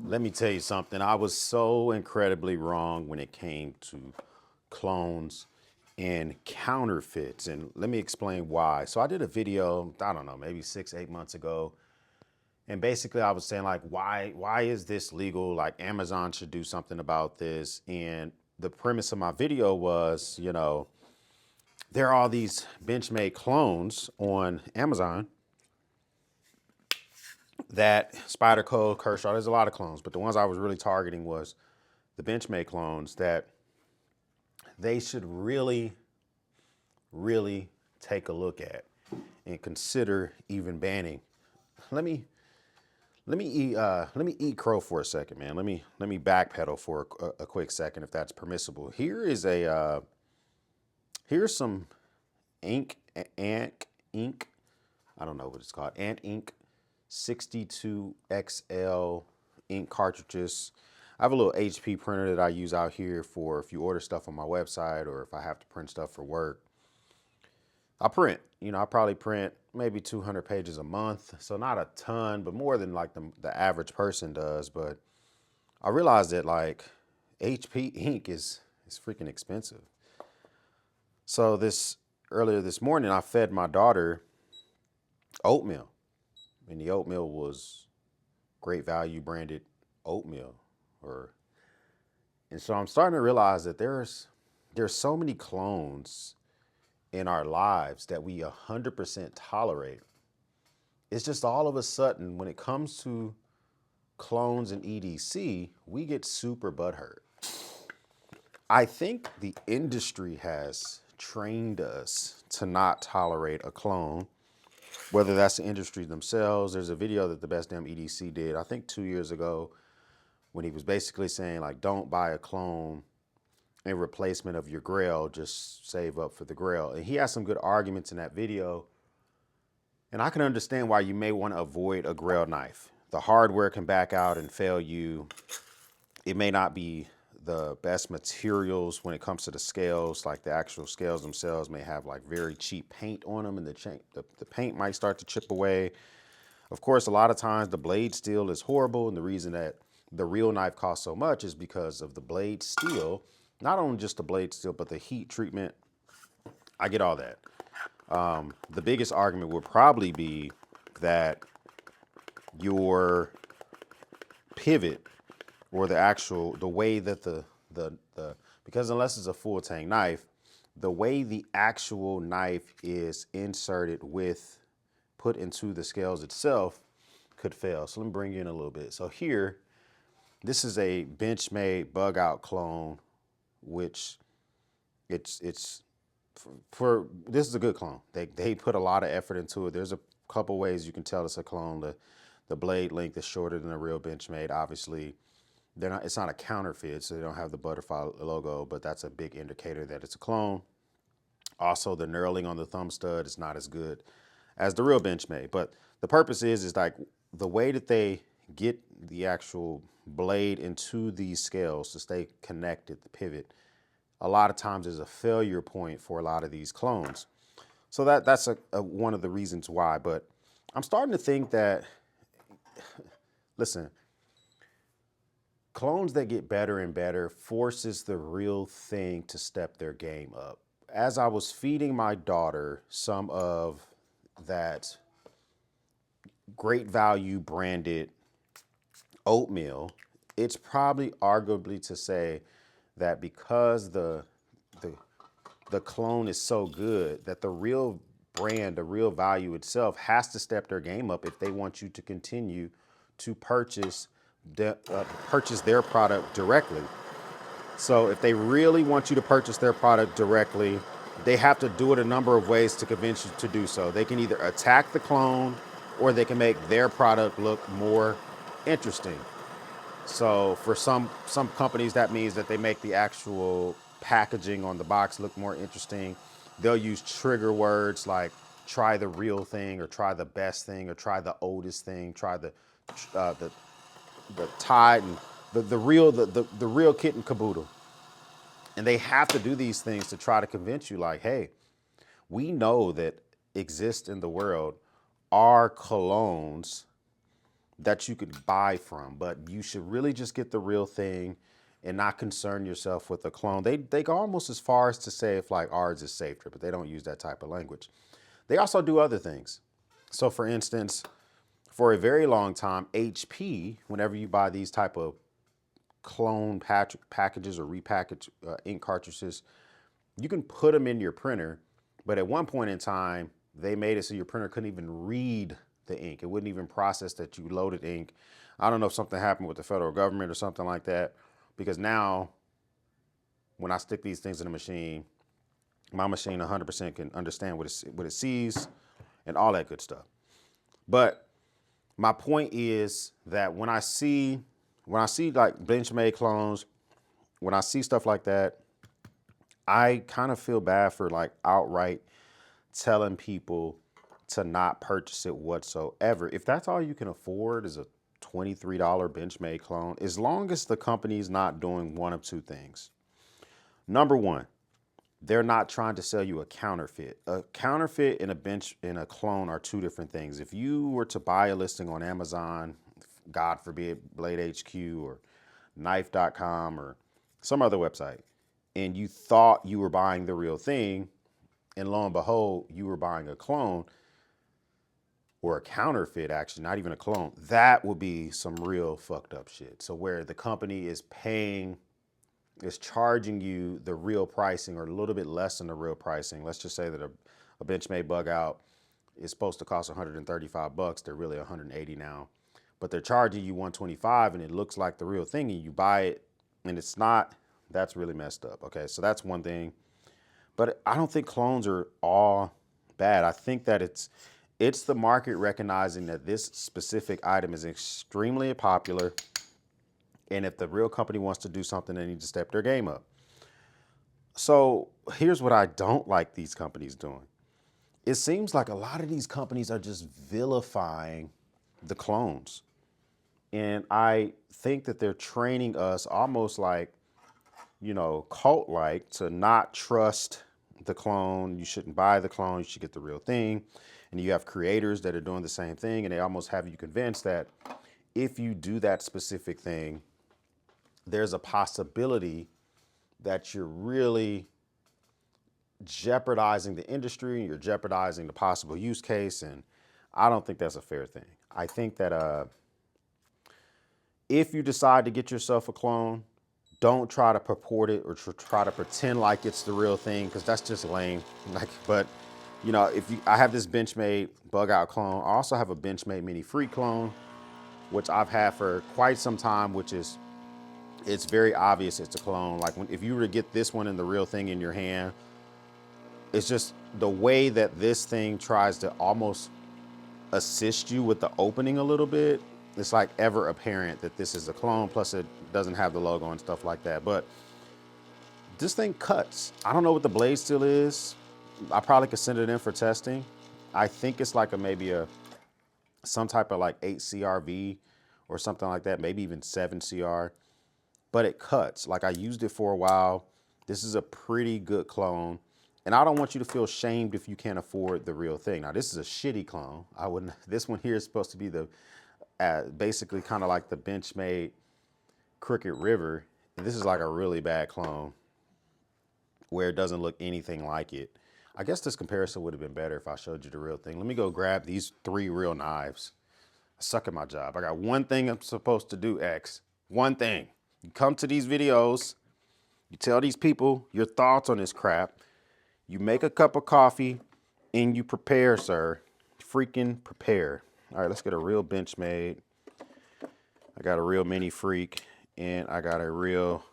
Let me tell you something. I was so incredibly wrong when it came to clones and counterfeits. And let me explain why. So I did a video, I don't know, maybe 6, 8 months ago. And basically I was saying like, why is this legal? Like Amazon should do something about this. And the premise of my video was, there are all these Benchmade clones on Amazon that Spider Code, Kershaw, there's a lot of clones, but the ones I was really targeting was the Benchmade clones that they should really, really take a look at and consider even banning. Let me eat crow for a second, man. Let me backpedal for a quick second, if that's permissible. Here's some ink. I don't know what it's called. Ant ink 62XL ink cartridges. I have a little HP printer that I use out here for if you order stuff on my website or if I have to print stuff for work. I print, I probably print maybe 200 pages a month. So not a ton, but more than like the average person does. But I realized that like HP ink is freaking expensive. So earlier this morning, I fed my daughter oatmeal. And the oatmeal was Great Value branded oatmeal. And so I'm starting to realize that there's so many clones in our lives that we 100% tolerate. It's just all of a sudden, when it comes to clones and EDC, we get super butthurt. I think the industry has trained us to not tolerate a clone, whether that's the industry themselves. There's a video that the Best Damn EDC did, I think 2 years ago, when he was basically saying like, don't buy a clone in replacement of your Grail, just save up for the Grail. And he has some good arguments in that video. And I can understand why you may want to avoid a Grail knife. The hardware can back out and fail you. It may not be the best materials when it comes to the scales, like the actual scales themselves may have like very cheap paint on them, and the paint might start to chip away. Of course, a lot of times the blade steel is horrible, and the reason that the real knife costs so much is because of the blade steel. Not only just the blade steel, but the heat treatment. I get all that. The biggest argument would probably be that your pivot or the way that because unless it's a full tang knife, the way the actual knife is inserted put into the scales itself could fail. So let me bring you in a little bit. So here, this is a Benchmade bug out clone, which this is a good clone. They put a lot of effort into it. There's a couple ways you can tell it's a clone. The blade length is shorter than a real Benchmade. Obviously, it's not a counterfeit, so they don't have the butterfly logo, but that's a big indicator that it's a clone. Also, the knurling on the thumb stud is not as good as the real Benchmade. But the purpose is like the way that they get the actual blade into these scales to stay connected, the pivot, a lot of times is a failure point for a lot of these clones. So that's one of the reasons why. But I'm starting to think that, listen, clones that get better and better forces the real thing to step their game up. As I was feeding my daughter some of that Great Value branded oatmeal, it's probably arguably to say that because the clone is so good, that the real brand, the real value itself has to step their game up if they want you to continue to purchase their product directly. So if they really want you to purchase their product directly, they have to do it a number of ways to convince you to do so. They can either attack the clone or they can make their product look more interesting. So for some companies, that means that they make the actual packaging on the box look more interesting. They'll use trigger words like try the real thing or try the best thing or try the oldest thing, try the Tide and the real kit and caboodle. And they have to do these things to try to convince you like, hey, we know that exist in the world are colognes that you could buy from, but you should really just get the real thing and not concern yourself with a clone. They go almost as far as to say if like ours is safer, but they don't use that type of language. They also do other things. So for instance, for a very long time, HP, whenever you buy these type of clone packages or repackaged ink cartridges, you can put them in your printer, but at one point in time, they made it so your printer couldn't even read the ink. It wouldn't even process that you loaded ink. I don't know if something happened with the federal government or something like that, because now when I stick these things in the machine, my machine 100% can understand what it sees and all that good stuff. But my point is that when I see like Benchmade clones, when I see stuff like that, I kind of feel bad for like outright telling people to not purchase it whatsoever. If that's all you can afford is a $23 Benchmade clone, as long as the company's not doing one of two things. Number one, they're not trying to sell you a counterfeit. A counterfeit and a clone are two different things. If you were to buy a listing on Amazon, God forbid, Blade HQ or knife.com or some other website, and you thought you were buying the real thing, and lo and behold, you were buying a clone or a counterfeit, actually, not even a clone, that would be some real fucked up shit. So where the company is charging you the real pricing or a little bit less than the real pricing. Let's just say that a Benchmade bug out is supposed to cost 135 bucks. They're really 180 now, but they're charging you 125 and it looks like the real thing and you buy it and it's not. That's really messed up. Okay, so that's one thing. But I don't think clones are all bad. I think that it's the market recognizing that this specific item is extremely popular. And if the real company wants to do something, they need to step their game up. So here's what I don't like these companies doing. It seems like a lot of these companies are just vilifying the clones. And I think that they're training us almost like, cult-like to not trust the clone. You shouldn't buy the clone. You should get the real thing. And you have creators that are doing the same thing. And they almost have you convinced that if you do that specific thing, there's a possibility that you're really jeopardizing the industry and you're jeopardizing the possible use case. And I don't think that's a fair thing. I think that if you decide to get yourself a clone, don't try to purport it or try to pretend like it's the real thing, because that's just lame. But I have this Benchmade bug out clone. I also have a Benchmade mini free clone, which I've had for quite some time, it's very obvious it's a clone. Like if you were to get this one and the real thing in your hand, it's just the way that this thing tries to almost assist you with the opening a little bit. It's like ever apparent that this is a clone, plus it doesn't have the logo and stuff like that. But this thing cuts. I don't know what the blade steel is. I probably could send it in for testing. I think it's like maybe some type of like 8 CRV or something like that, maybe even 7 CR. But it cuts. Like I used it for a while. This is a pretty good clone. And I don't want you to feel shamed if you can't afford the real thing. Now this is a shitty clone. This one here is supposed to be the basically kind of like the Benchmade Crooked River. And this is like a really bad clone where it doesn't look anything like it. I guess this comparison would have been better if I showed you the real thing. Let me go grab these 3 real knives. I suck at my job. I got one thing I'm supposed to do, X. One thing. You come to these videos, you tell these people your thoughts on this crap, you make a cup of coffee, and you prepare, sir. Freaking prepare. All right, let's get a real Benchmade. I got a real Mini Freak, and I got a real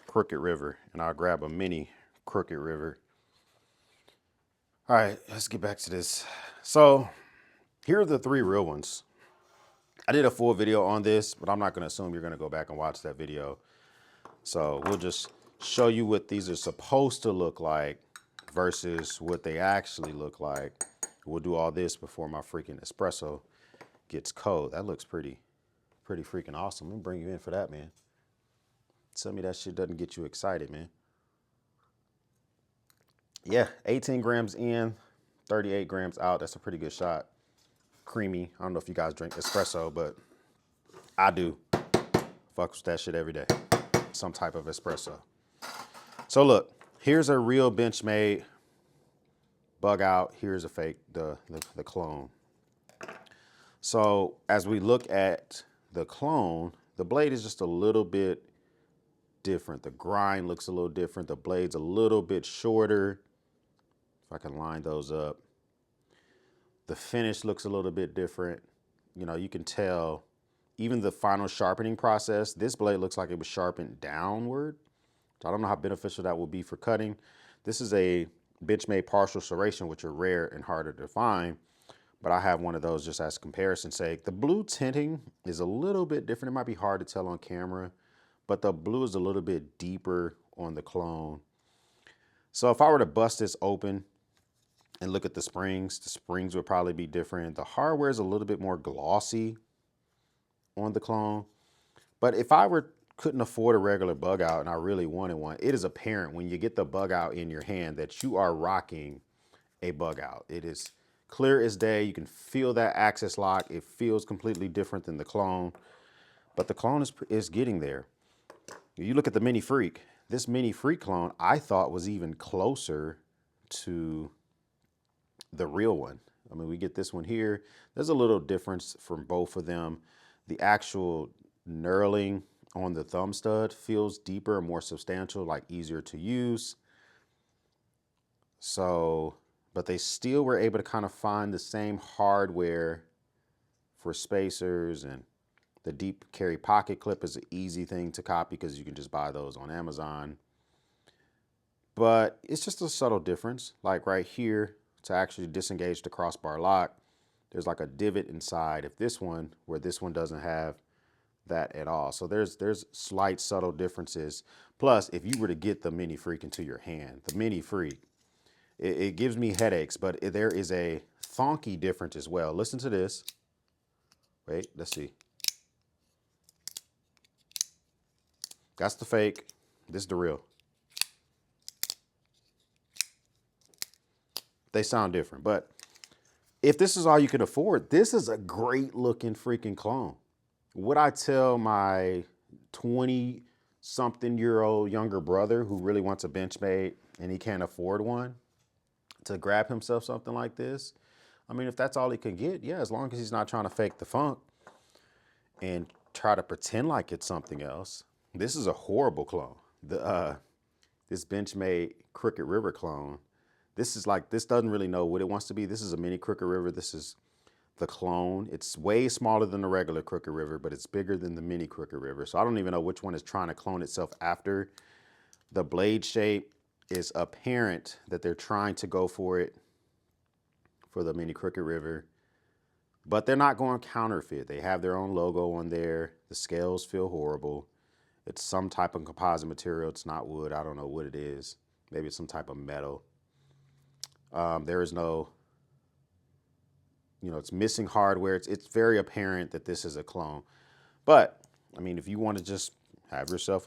Crooked River, and I'll grab a mini Crooked River. All right, let's get back to this. So here are the 3 real ones. I did a full video on this, but I'm not going to assume you're going to go back and watch that video. So we'll just show you what these are supposed to look like versus what they actually look like. We'll do all this before my freaking espresso gets cold. That looks pretty freaking awesome. Let me bring you in for that, man. Tell me that shit doesn't get you excited, man. Yeah, 18 grams in, 38 grams out. That's a pretty good shot. creamy. I don't know if you guys drink espresso, but I do. Fuck with that shit every day. Some type of espresso. So look, here's a real Benchmade bug out. Here's a fake, the clone. So as we look at the clone, the blade is just a little bit different. The grind looks a little different. The blade's a little bit shorter. If I can line those up. The finish looks a little bit different. You know, you can tell even the final sharpening process, this blade looks like it was sharpened downward. So I don't know how beneficial that will be for cutting. This is a Benchmade partial serration, which are rare and harder to find. But I have one of those just as comparison's sake. The blue tinting is a little bit different. It might be hard to tell on camera, but the blue is a little bit deeper on the clone. So if I were to bust this open and look at the springs would probably be different. The hardware is a little bit more glossy on the clone. But if I couldn't afford a regular bug out and I really wanted one, it is apparent when you get the bug out in your hand that you are rocking a bug out. It is clear as day. You can feel that access lock. It feels completely different than the clone, but the clone is getting there. You look at the Mini Freak. This Mini Freak clone I thought was even closer to the real one. I mean, we get this one here. There's a little difference from both of them. The actual knurling on the thumb stud feels deeper and more substantial, like easier to use. So, but they still were able to kind of find the same hardware for spacers, and the deep carry pocket clip is an easy thing to copy because you can just buy those on Amazon. But it's just a subtle difference. Like right here, to actually disengage the crossbar lock, there's like a divot inside of this one where this one doesn't have that at all. So there's slight subtle differences. Plus, if you were to get the Mini Freak into your hand, the Mini Freak, it gives me headaches, but there is a thonky difference as well. Listen to this. Wait, let's see. That's the fake. This is the real. They sound different, but if this is all you can afford, this is a great looking freaking clone. Would I tell my 20-something-year-old younger brother who really wants a Benchmade and he can't afford one to grab himself something like this? I mean, if that's all he can get, yeah, as long as he's not trying to fake the funk and try to pretend like it's something else. This is a horrible clone. This Benchmade Crooked River clone. This doesn't really know what it wants to be. This is a mini Crooked River. This is the clone. It's way smaller than the regular Crooked River, but it's bigger than the mini Crooked River. So I don't even know which one is trying to clone itself after. The blade shape is apparent that they're trying to go for it for the mini Crooked River, but they're not going counterfeit. They have their own logo on there. The scales feel horrible. It's some type of composite material. It's not wood. I don't know what it is. Maybe it's some type of metal. There is no, it's missing hardware. It's very apparent that this is a clone. But, I mean, if you want to just have yourself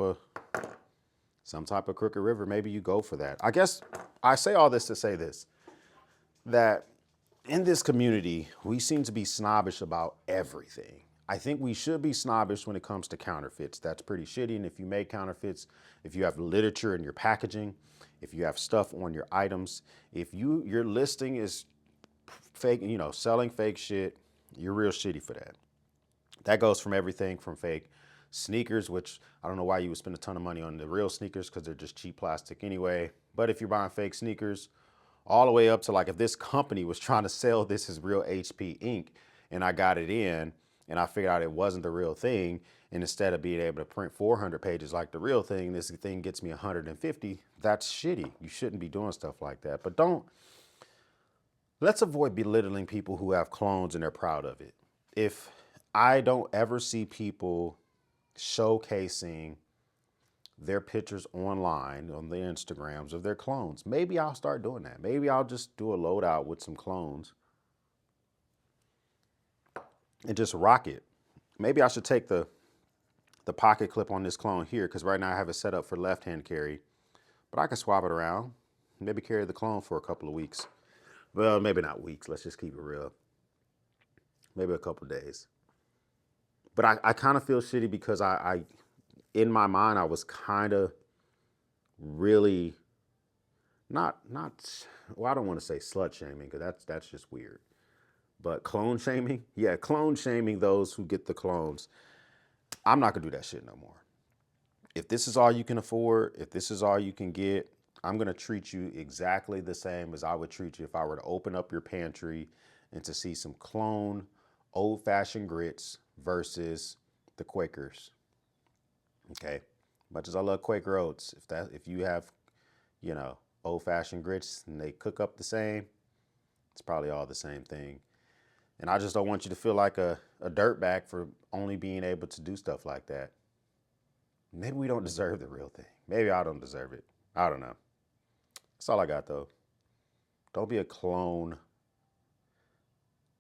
some type of Crooked River, maybe you go for that. I guess I say all this to say this, that in this community, we seem to be snobbish about everything. I think we should be snobbish when it comes to counterfeits. That's pretty shitty. And if you make counterfeits, if you have literature in your packaging, if you have stuff on your items, if your listing is fake, selling fake shit, you're real shitty for that. That goes from everything from fake sneakers, which I don't know why you would spend a ton of money on the real sneakers because they're just cheap plastic anyway. But if you're buying fake sneakers, all the way up to like if this company was trying to sell this as real HP ink and I got it in and I figured out it wasn't the real thing, and instead of being able to print 400 pages like the real thing, this thing gets me 150, that's shitty. You shouldn't be doing stuff like that. But let's avoid belittling people who have clones and they're proud of it. If I don't ever see people showcasing their pictures online on their Instagrams of their clones, maybe I'll start doing that. Maybe I'll just do a loadout with some clones and just rock it. Maybe I should take the pocket clip on this clone here, because right now I have it set up for left-hand carry, but I can swap it around, maybe carry the clone for a couple of weeks. Well, maybe not weeks, let's just keep it real. maybe a couple days. But I kind of feel shitty because in my mind, I was kind of really not, well, I don't want to say slut shaming because that's just weird. But clone shaming, yeah, clone shaming those who get the clones. I'm not gonna do that shit no more. If this is all you can afford, if this is all you can get, I'm gonna treat you exactly the same as I would treat you if I were to open up your pantry and to see some clone old-fashioned grits versus the Quakers. Okay, much as I love Quaker oats, if you have, you know, old-fashioned grits and they cook up the same, it's probably all the same thing. And I just don't want you to feel like a dirtbag for only being able to do stuff like that. Maybe we don't deserve the real thing. Maybe I don't deserve it. I don't know. That's all I got, though. Don't be a clone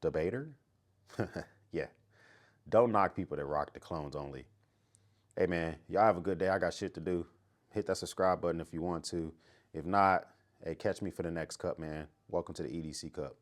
debater. Yeah. Don't knock people that rock the clones only. Hey, man, y'all have a good day. I got shit to do. Hit that subscribe button if you want to. If not, hey, catch me for the next cup, man. Welcome to the EDC Cup.